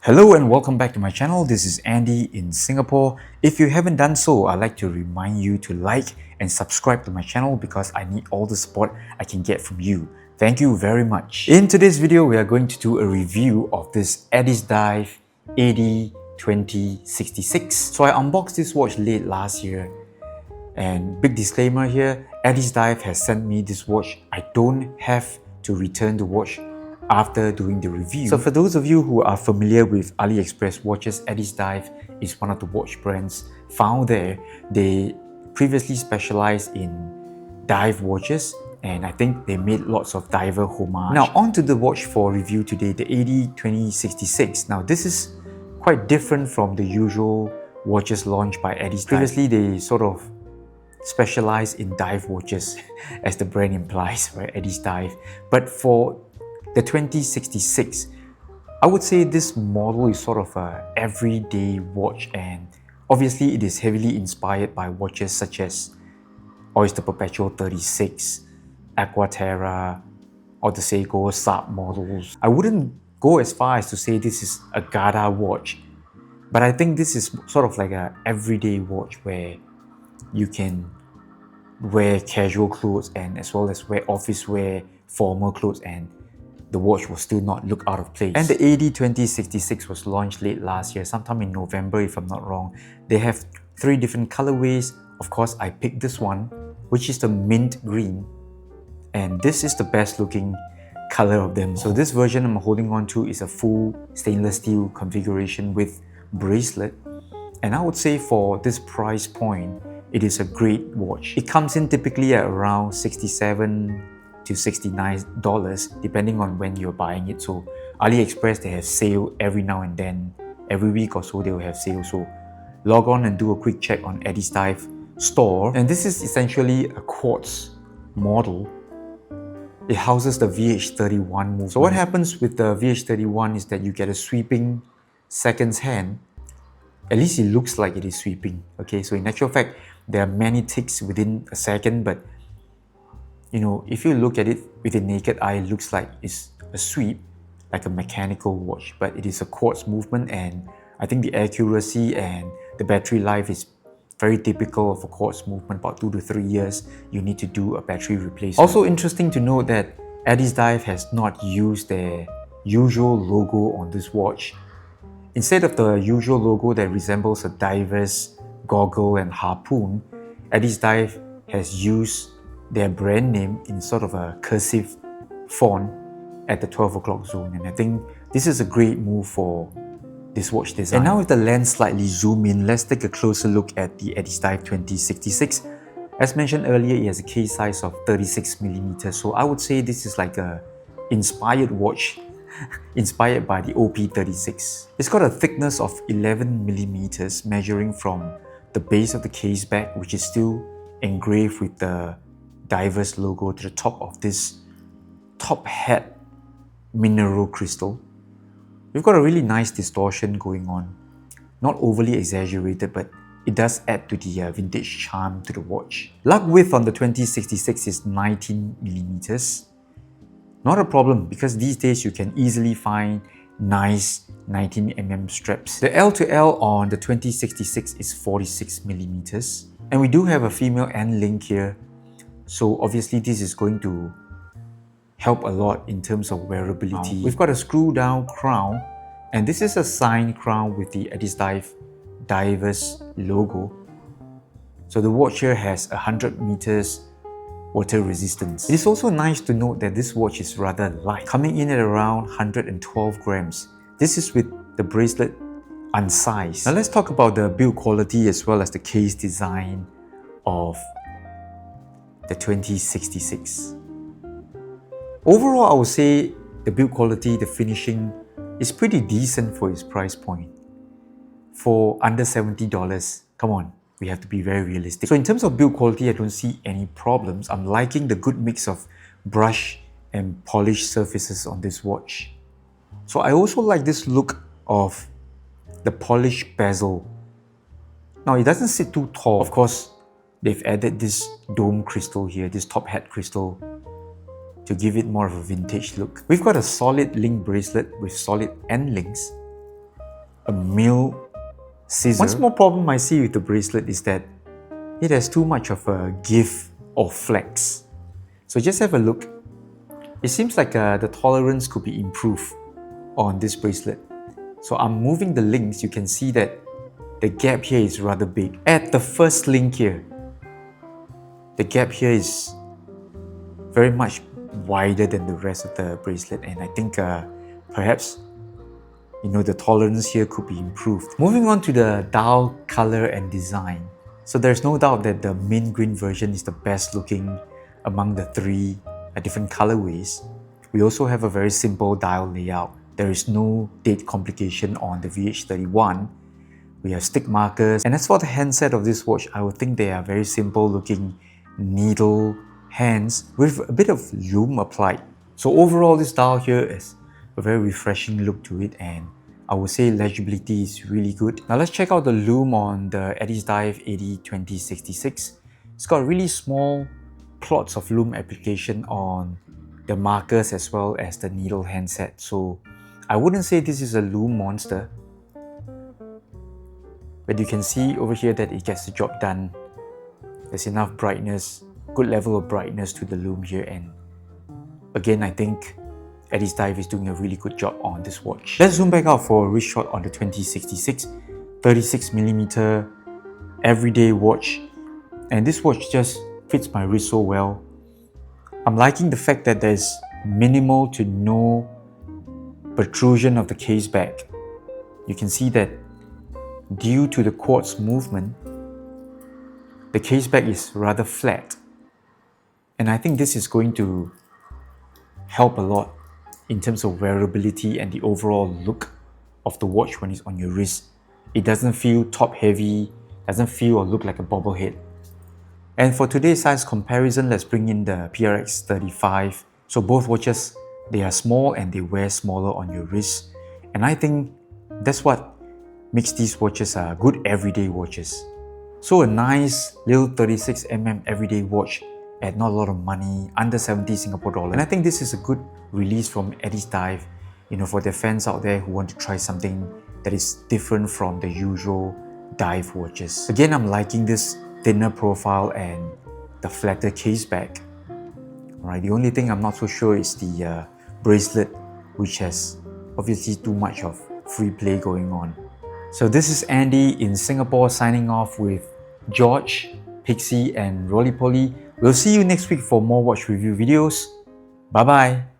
Hello and welcome back to my channel. This is Andy in Singapore. If you haven't done so, I'd like to remind you to like and subscribe to my channel because I need all the support I can get from you. Thank you very much. In today's video, we are going to do a review of this Addiesdive AD2066. So I unboxed this watch late last year, and big disclaimer here, Addiesdive has sent me this watch. I don't have to return the watch after doing the review. So for those of you who are familiar with AliExpress watches, Addiesdive is one of the watch brands found there. They previously specialized in dive watches, and I think they made lots of diver homage. Now on to the watch for review today, the AD2066. Now this is quite different from the usual watches launched by Addiesdive. Previously they sort of specialize in dive watches as the brand implies, right? Addiesdive. But for the 2066, I would say this model is sort of an everyday watch, and obviously it is heavily inspired by watches such as Oyster Perpetual 36, Aquaterra, or the Seiko sub models. I wouldn't go as far as to say this is a Gada watch, but I think this is sort of like an everyday watch where you can wear casual clothes and as well as wear office wear, formal clothes, and the watch will still not look out of place. And the AD2066 was launched late last year, sometime in November if I'm not wrong. They have 3 different colorways. Of course, I picked this one, which is the mint green. And this is the best looking color of them. So this version I'm holding on to is a full stainless steel configuration with bracelet. And I would say for this price point, it is a great watch. It comes in typically at around $67 to $69 depending on when you're buying it. So AliExpress, they have sale every now and then. Every week or so they will have sale. So log on and do a quick check on Addiesdive store. And this is essentially a quartz model. It houses the VH31 movement. So what happens with the VH31 is that you get a sweeping seconds hand. At least it looks like it is sweeping. Okay, so in actual fact, there are many ticks within a second, but you know, if you look at it with the naked eye, it looks like it's a sweep, like a mechanical watch, but it is a quartz movement, and I think the accuracy and the battery life is very typical of a quartz movement. About 2 to 3 years, you need to do a battery replacement. Also interesting to note that Addiesdive has not used their usual logo on this watch. Instead of the usual logo that resembles a diver's goggle and harpoon, Addiesdive has used their brand name in sort of a cursive font at the 12 o'clock zone, and I think this is a great move for this watch design. And now with the lens slightly zoom in, let's take a closer look at the Addiesdive 2066. As mentioned earlier, it has a case size of 36mm, so I would say this is like a inspired watch inspired by the OP36. It's got a thickness of 11mm, measuring from the base of the case back, which is still engraved with the diver's logo, to the top of this top hat mineral crystal. We've got a really nice distortion going on. Not overly exaggerated, but it does add to the vintage charm to the watch. Lug width on the 2066 is 19mm. Not a problem, because these days you can easily find nice 19mm straps. The L to L on the 2066 is 46mm. And we do have a female end link here. So obviously this is going to help a lot in terms of wearability. We've got a screw down crown, and this is a signed crown with the Addiesdive Divers logo. So the watch here has 100 meters water resistance. It is also nice to note that this watch is rather light, coming in at around 112 grams. This is with the bracelet unsized. Now let's talk about the build quality as well as the case design of the 2066. Overall, I would say the build quality, the finishing is pretty decent for its price point. For under $70, come on, we have to be very realistic. So in terms of build quality, I don't see any problems. I'm liking the good mix of brush and polished surfaces on this watch. So I also like this look of the polished bezel. Now it doesn't sit too tall. Of course, they've added this dome crystal here, this top hat crystal, to give it more of a vintage look. We've got a solid link bracelet with solid end links. a mill scissor. One small problem I see with the bracelet is that it has too much of a give or flex. So just have a look. It seems like the tolerance could be improved on this bracelet. So I'm moving the links. You can see that the gap here is rather big. At the first link here, the gap here is very much wider than the rest of the bracelet, and I think perhaps the tolerance here could be improved. Moving on to the dial color and design. So there's no doubt that the mint green version is the best looking among the three different colorways. We also have a very simple dial layout. There is no date complication on the VH31. We have stick markers. And as for the handset of this watch, I would think they are very simple looking needle hands with a bit of lume applied. So overall, this dial here is a very refreshing look to it, and I would say legibility is really good. Now let's check out the lume on the Addiesdive AD2066. It's got really small plots of lume application on the markers as well as the needle handset. So I wouldn't say this is a lume monster, but you can see over here that it gets the job done. There's enough brightness, good level of brightness to the lume here, and again I think Addiesdive is doing a really good job on this watch. Let's zoom back out for a wrist shot on the 2066, 36mm everyday watch, and this watch just fits my wrist so well. I'm liking the fact that there's minimal to no protrusion of the case back. You can see that due to the quartz movement, the case back is rather flat, and I think this is going to help a lot in terms of wearability and the overall look of the watch when it's on your wrist. It doesn't feel top heavy, doesn't feel or look like a bobblehead. And for today's size comparison, let's bring in the PRX 35. So both watches, they are small and they wear smaller on your wrist. And I think that's what makes these watches good everyday watches. So a nice little 36mm everyday watch at not a lot of money, under 70 Singapore dollars. And I think this is a good release from Addiesdive, for their fans out there who want to try something that is different from the usual dive watches. Again, I'm liking this thinner profile and the flatter case back. Alright, the only thing I'm not so sure is the bracelet, which has obviously too much of free play going on. So this is Andy in Singapore signing off with George, Pixie and Roly Poly. We'll see you next week for more watch review videos. Bye bye.